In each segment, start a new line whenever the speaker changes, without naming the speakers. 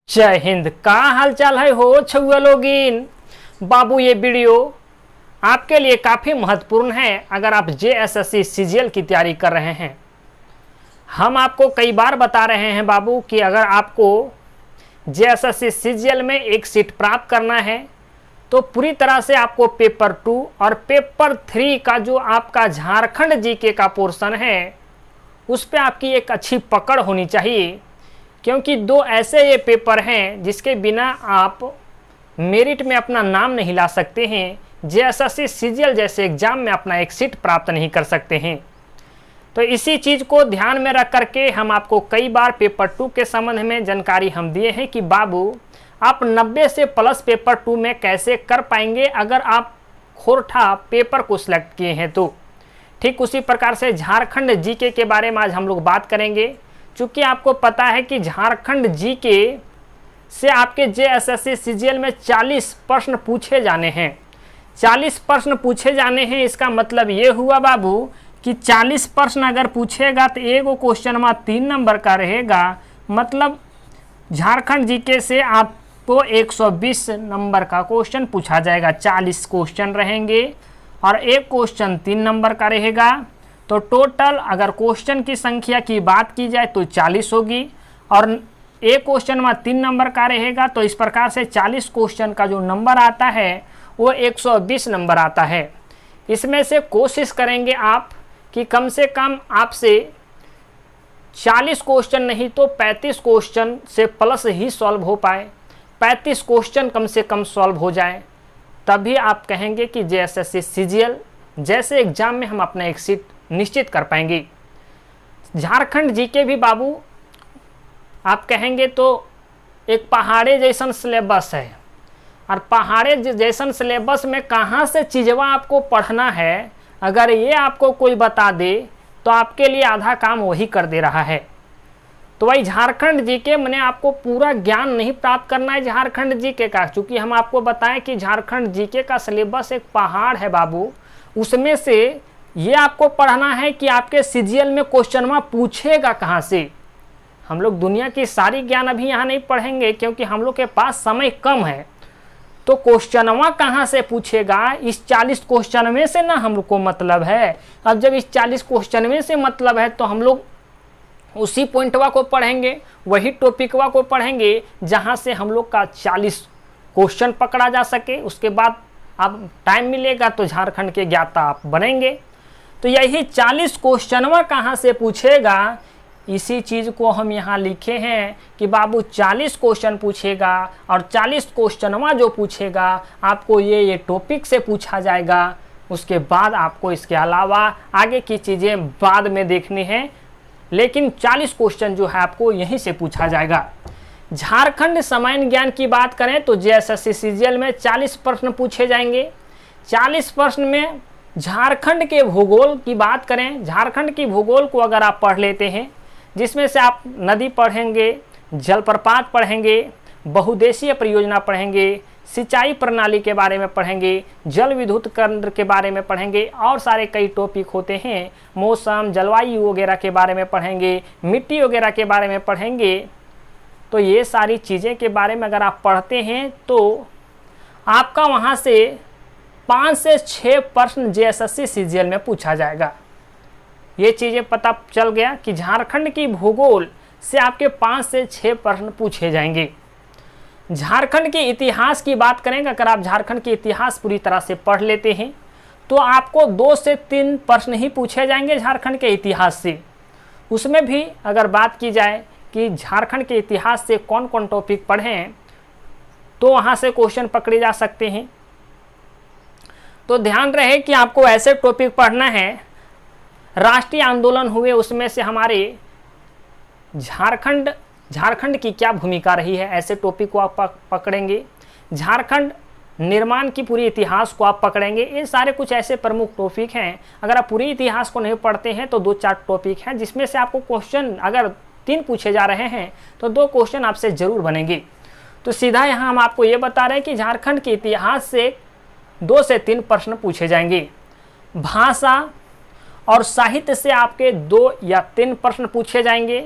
जय हिंद। का हाल चाल है हो छुआ लोगिन। बाबू ये वीडियो आपके लिए काफ़ी महत्वपूर्ण है अगर आप जेएसएससी सीजीएल की तैयारी कर रहे हैं। हम आपको कई बार बता रहे हैं बाबू कि अगर आपको जेएसएससी सीजीएल में एक सीट प्राप्त करना है तो पूरी तरह से आपको पेपर 2 और पेपर 3 का जो आपका झारखंड जीके का पोर्शन है उस पर आपकी एक अच्छी पकड़ होनी चाहिए, क्योंकि दो ऐसे ये पेपर हैं जिसके बिना आप मेरिट में अपना नाम नहीं ला सकते हैं, जेएसएससी सीजीएल जैसे एग्ज़ाम में अपना एक सीट प्राप्त नहीं कर सकते हैं। तो इसी चीज़ को ध्यान में रख करके हम आपको कई बार पेपर 2 के संबंध में जानकारी हम दिए हैं कि बाबू आप 90 से प्लस पेपर 2 में कैसे कर पाएंगे अगर आप खोरठा पेपर को सिलेक्ट किए हैं तो। ठीक उसी प्रकार से झारखंड जीके के बारे में आज हम लोग बात करेंगे। चूँकि आपको पता है कि झारखंड जीके से आपके जेएसएससी सीजीएल में 40 प्रश्न पूछे जाने हैं। 40 प्रश्न पूछे जाने हैं, इसका मतलब ये हुआ बाबू कि 40 प्रश्न अगर पूछेगा तो एगो क्वेश्चन में 3 नंबर का रहेगा, मतलब झारखंड जीके से आपको 120 नंबर का क्वेश्चन पूछा जाएगा। 40 क्वेश्चन रहेंगे और एक क्वेश्चन 3 नंबर का रहेगा। तो टोटल अगर क्वेश्चन की संख्या की बात की जाए तो 40 होगी और एक क्वेश्चन में 3 नंबर का रहेगा। तो इस प्रकार से 40 क्वेश्चन का जो नंबर आता है वो 120 नंबर आता है। इसमें से कोशिश करेंगे आप कि कम से कम आपसे 40 क्वेश्चन नहीं तो 35 क्वेश्चन से प्लस ही सॉल्व हो पाए। 35 क्वेश्चन कम से कम सॉल्व हो जाए, तभी आप कहेंगे कि जेएसएससी सीजीएल जैसे एग्ज़ाम में हम अपना एक सीट निश्चित कर पाएंगे। झारखंड जीके भी बाबू आप कहेंगे तो एक पहाड़े जैसन सिलेबस है, और पहाड़े जैसन सिलेबस में कहाँ से चीज़वा आपको पढ़ना है, अगर ये आपको कोई बता दे तो आपके लिए आधा काम वही कर दे रहा है। तो वही झारखंड जीके मैंने आपको पूरा ज्ञान नहीं प्राप्त करना है झारखंड जीके का, क्योंकि हम आपको बताएं कि झारखंड जीके का सिलेबस एक पहाड़ है बाबू। उसमें से ये आपको पढ़ना है कि आपके सीजीएल में क्वेश्चन पूछेगा कहाँ से। हम लोग दुनिया की सारी ज्ञान अभी यहाँ नहीं पढ़ेंगे क्योंकि हम लोग के पास समय कम है। तो क्वेश्चनवा कहाँ से पूछेगा, इस 40 क्वेश्चन में से ना हम लोग को मतलब है। अब जब इस 40 क्वेश्चन में से मतलब है तो हम लोग उसी पॉइंटवा को पढ़ेंगे, वही टॉपिकवा को पढ़ेंगे जहाँ से हम लोग का 40 क्वेश्चन पकड़ा जा सके। उसके बाद अब टाइम मिलेगा तो झारखंड के ज्ञाता आप बनेंगे। तो यही 40 क्वेश्चनवा कहाँ से पूछेगा, इसी चीज़ को हम यहाँ लिखे हैं कि बाबू 40 क्वेश्चन पूछेगा और 40 क्वेश्चनवा जो पूछेगा आपको ये टॉपिक से पूछा जाएगा। उसके बाद आपको इसके अलावा आगे की चीज़ें बाद में देखनी है, लेकिन 40 क्वेश्चन जो है आपको यहीं से पूछा जाएगा। झारखंड सामान्य ज्ञान की बात करें तो जेएसएससी सीजीएल में 40 प्रश्न पूछे जाएंगे। 40 प्रश्न में झारखंड के भूगोल की बात करें, झारखंड की भूगोल को अगर आप पढ़ लेते हैं, जिसमें से आप नदी पढ़ेंगे, जलप्रपात पढ़ेंगे, बहुउद्देशीय परियोजना पढ़ेंगे, सिंचाई प्रणाली के बारे में पढ़ेंगे, जल विद्युत केंद्र के बारे में पढ़ेंगे और सारे कई टॉपिक होते हैं, मौसम जलवायु वगैरह के बारे में पढ़ेंगे, मिट्टी वगैरह के बारे में पढ़ेंगे। तो ये सारी चीज़ें के बारे में अगर आप पढ़ते हैं तो आपका वहाँ से 5 से 6 प्रश्न जेएसएससी सीजीएल में पूछा जाएगा। ये चीज़ें पता चल गया कि झारखंड की भूगोल से आपके 5 से 6 प्रश्न पूछे जाएंगे। झारखंड के इतिहास की बात करेंगे, अगर आप झारखंड के इतिहास पूरी तरह से पढ़ लेते हैं तो आपको 2 से 3 प्रश्न ही पूछे जाएंगे झारखंड के इतिहास से। उसमें भी अगर बात की जाए कि झारखंड के इतिहास से कौन कौन टॉपिक पढ़ें तो वहाँ से क्वेश्चन पकड़े जा सकते हैं। तो ध्यान रहे कि आपको ऐसे टॉपिक पढ़ना है, राष्ट्रीय आंदोलन हुए उसमें से हमारे झारखंड की क्या भूमिका रही है, ऐसे टॉपिक को आप पकड़ेंगे। झारखंड निर्माण की पूरी इतिहास को आप पकड़ेंगे। ये सारे कुछ ऐसे प्रमुख टॉपिक हैं। अगर आप पूरी इतिहास को नहीं पढ़ते हैं तो 2-4 टॉपिक हैं जिसमें से आपको क्वेश्चन अगर 3 पूछे जा रहे हैं तो 2 क्वेश्चन आपसे ज़रूर बनेंगे। तो सीधा यहाँ हम आपको ये बता रहे हैं कि झारखंड के इतिहास से 2 से 3 प्रश्न पूछे जाएंगे। भाषा और साहित्य से आपके 2 या 3 प्रश्न पूछे जाएंगे।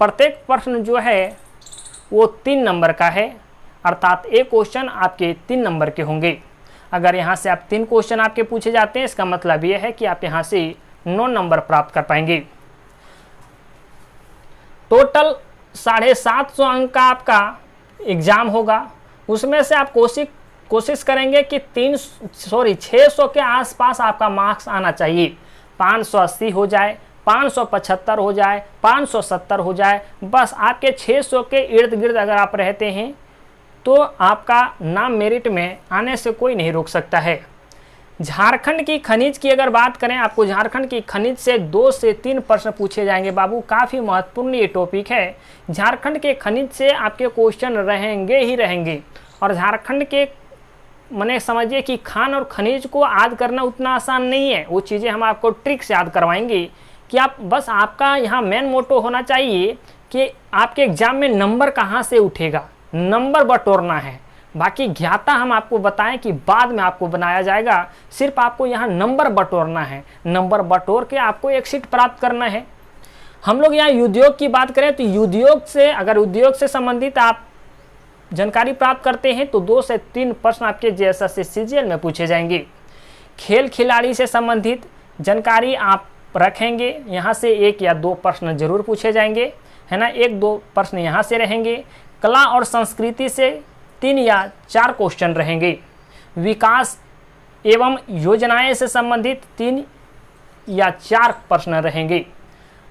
प्रत्येक प्रश्न जो है वो 3 नंबर का है, अर्थात एक क्वेश्चन आपके 3 नंबर के होंगे। अगर यहाँ से आप 3 क्वेश्चन आपके पूछे जाते हैं, इसका मतलब ये है कि आप यहाँ से 9 नंबर प्राप्त कर पाएंगे। टोटल 750 अंक का आपका एग्जाम होगा, उसमें से आप कोशिश करेंगे कि 600 के आसपास आपका मार्क्स आना चाहिए। 580 हो जाए, 575 हो जाए, 570 हो जाए, बस आपके 600 के इर्द गिर्द अगर आप रहते हैं तो आपका नाम मेरिट में आने से कोई नहीं रोक सकता है। झारखंड की खनिज की अगर बात करें, आपको झारखंड की खनिज से 2 से 3 प्रश्न पूछे जाएंगे बाबू, काफ़ी महत्वपूर्ण ये टॉपिक है। झारखंड के खनिज से आपके क्वेश्चन रहेंगे ही रहेंगे। और झारखंड के माने समझिए कि खान और खनिज को याद करना उतना आसान नहीं है। वो चीज़ें हम आपको ट्रिक से याद करवाएंगे कि आप बस, आपका यहाँ मेन मोटो होना चाहिए कि आपके एग्जाम में नंबर कहाँ से उठेगा, नंबर बटोरना है। बाकी ज्ञाता हम आपको बताएं कि बाद में आपको बनाया जाएगा, सिर्फ आपको यहाँ नंबर बटोरना है। नंबर बटोर के आपको एक सीट प्राप्त करना है। हम लोग यहाँ उद्योग की बात करें तो उद्योग से, अगर उद्योग से संबंधित आप जानकारी प्राप्त करते हैं तो 2 से 3 प्रश्न आपके जेएसएससी सीजीएल में पूछे जाएंगे। खेल खिलाड़ी से संबंधित जानकारी आप रखेंगे, यहाँ से 1 या 2 प्रश्न जरूर पूछे जाएंगे, है ना। 1-2 प्रश्न यहाँ से रहेंगे। कला और संस्कृति से 3 या 4 क्वेश्चन रहेंगे। विकास एवं योजनाएं से संबंधित 3 या 4 प्रश्न रहेंगे।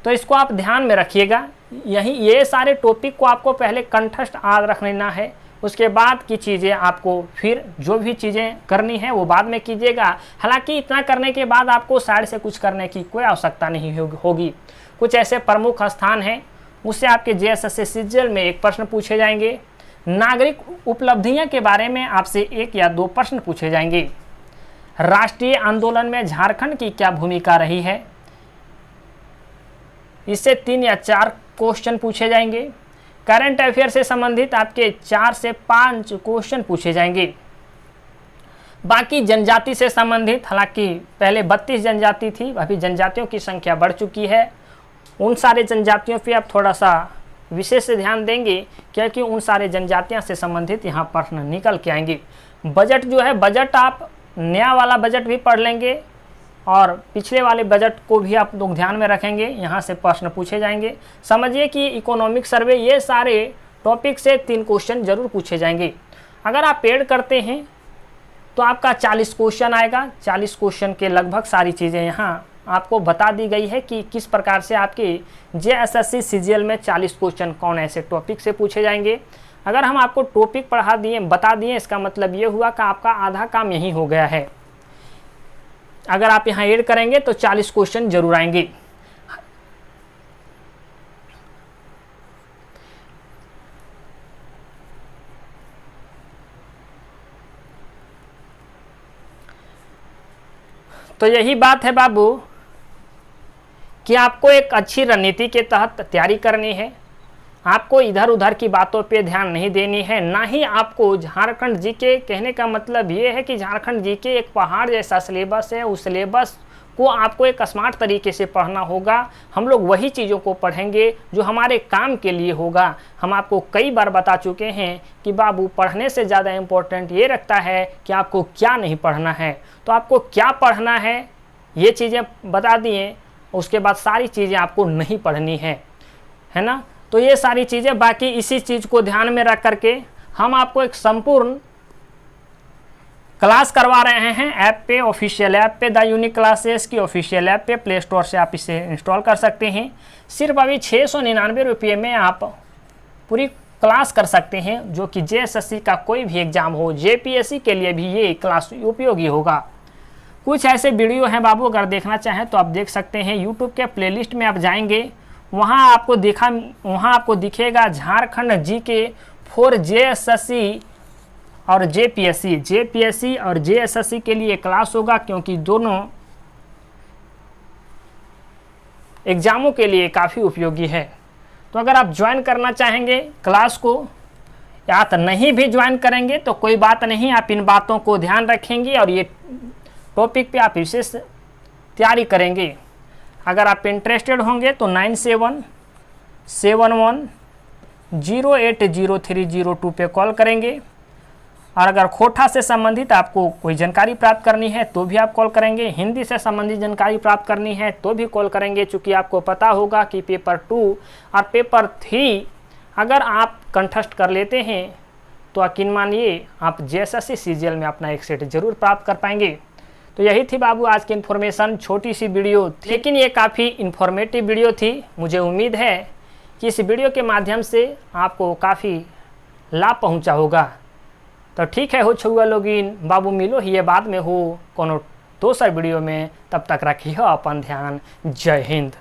तो इसको आप ध्यान में रखिएगा। ये सारे टॉपिक को आपको पहले कंठस्थ याद रख लेना है, उसके बाद की चीज़ें आपको फिर जो भी चीज़ें करनी है वो बाद में कीजिएगा। हालांकि इतना करने के बाद आपको साइड से कुछ करने की कोई आवश्यकता नहीं होगी। कुछ ऐसे प्रमुख स्थान हैं, उससे आपके जेएसएससी सीजीएल में 1 प्रश्न पूछे जाएंगे। नागरिक उपलब्धियां के बारे में आपसे 1 या 2 प्रश्न पूछे जाएंगे। राष्ट्रीय आंदोलन में झारखंड की क्या भूमिका रही है, इससे 3 या 4 क्वेश्चन पूछे जाएंगे। करंट अफेयर से संबंधित आपके 4 से 5 क्वेश्चन पूछे जाएंगे। बाकी जनजाति से संबंधित, हालांकि पहले 32 जनजाति थी, अभी जनजातियों की संख्या बढ़ चुकी है। उन सारे जनजातियों पे आप थोड़ा सा विशेष ध्यान देंगे, क्योंकि उन सारे जनजातियों से संबंधित यहाँ प्रश्न निकल के आएंगे। बजट जो है, बजट आप नया वाला बजट भी पढ़ लेंगे और पिछले वाले बजट को भी आप लोग ध्यान में रखेंगे, यहाँ से प्रश्न पूछे जाएंगे। समझिए कि इकोनॉमिक सर्वे, ये सारे टॉपिक से 3 क्वेश्चन जरूर पूछे जाएंगे। अगर आप ऐड करते हैं तो आपका 40 क्वेश्चन आएगा। 40 क्वेश्चन के लगभग सारी चीज़ें यहाँ आपको बता दी गई है कि किस प्रकार से आपके जेएसएससी सीजीएल में 40 क्वेश्चन कौन ऐसे टॉपिक से पूछे जाएंगे। अगर हम आपको टॉपिक बता दिए, इसका मतलब ये हुआ कि आपका आधा काम यही हो गया है। अगर आप यहाँ ऐड करेंगे तो 40 क्वेश्चन जरूर आएंगे। तो यही बात है बाबू कि आपको एक अच्छी रणनीति के तहत तैयारी करनी है। आपको इधर उधर की बातों पे ध्यान नहीं देनी है, ना ही आपको झारखंड जीके, कहने का मतलब ये है कि झारखंड जीके एक पहाड़ जैसा सिलेबस है। उस सिलेबस को आपको एक स्मार्ट तरीके से पढ़ना होगा। हम लोग वही चीज़ों को पढ़ेंगे जो हमारे काम के लिए होगा। हम आपको कई बार बता चुके हैं कि बाबू पढ़ने से ज़्यादा इम्पोर्टेंट ये रखता है कि आपको क्या नहीं पढ़ना है। तो आपको क्या पढ़ना है ये चीज़ें बता दिए, उसके बाद सारी चीज़ें आपको नहीं पढ़नी है ना। तो ये सारी चीज़ें, बाकी इसी चीज़ को ध्यान में रख करके हम आपको एक संपूर्ण क्लास करवा रहे हैं ऐप पे, ऑफिशियल ऐप पे, द यूनिक क्लासेस की ऑफिशियल ऐप पे। प्ले स्टोर से आप इसे इंस्टॉल कर सकते हैं। सिर्फ अभी 699 रुपये में आप पूरी क्लास कर सकते हैं, जो कि जेएसएससी का कोई भी एग्जाम हो, जेपीएससी के लिए भी ये क्लास उपयोगी होगा। कुछ ऐसे वीडियो हैं बाबू, अगर देखना चाहें तो आप देख सकते हैं। यूट्यूब के प्लेलिस्ट में आप जाएंगे, वहाँ आपको दिखेगा झारखंड जीके फॉर जेएसएससी और जेपीएससी और जेएसएससी के लिए क्लास होगा, क्योंकि दोनों एग्जामों के लिए काफ़ी उपयोगी है। तो अगर आप ज्वाइन करना चाहेंगे क्लास को, या तो नहीं भी ज्वाइन करेंगे तो कोई बात नहीं, आप इन बातों को ध्यान रखेंगे और ये टॉपिक पे आप विशेष तैयारी करेंगे। अगर आप इंटरेस्टेड होंगे तो 9771 080302 पे कॉल करेंगे। और अगर खोटा से संबंधित आपको कोई जानकारी प्राप्त करनी है तो भी आप कॉल करेंगे, हिंदी से संबंधित जानकारी प्राप्त करनी है तो भी कॉल करेंगे। चूँकि आपको पता होगा कि पेपर 2 और पेपर 3 अगर आप कंठस्थ कर लेते हैं तो यकीन मानिए आप जेएसएससी सीजीएल में अपना एक सीट जरूर प्राप्त कर पाएंगे। तो यही थी बाबू आज की इन्फॉर्मेशन, छोटी सी वीडियो थी, लेकिन ये काफ़ी इन्फॉर्मेटिव वीडियो थी। मुझे उम्मीद है कि इस वीडियो के माध्यम से आपको काफ़ी लाभ पहुंचा होगा। तो ठीक है हो छुआ लोगिन, बाबू मिलो ही ये बाद में हो कोनो दोसर वीडियो में, तब तक रखिए अपन ध्यान। जय हिंद।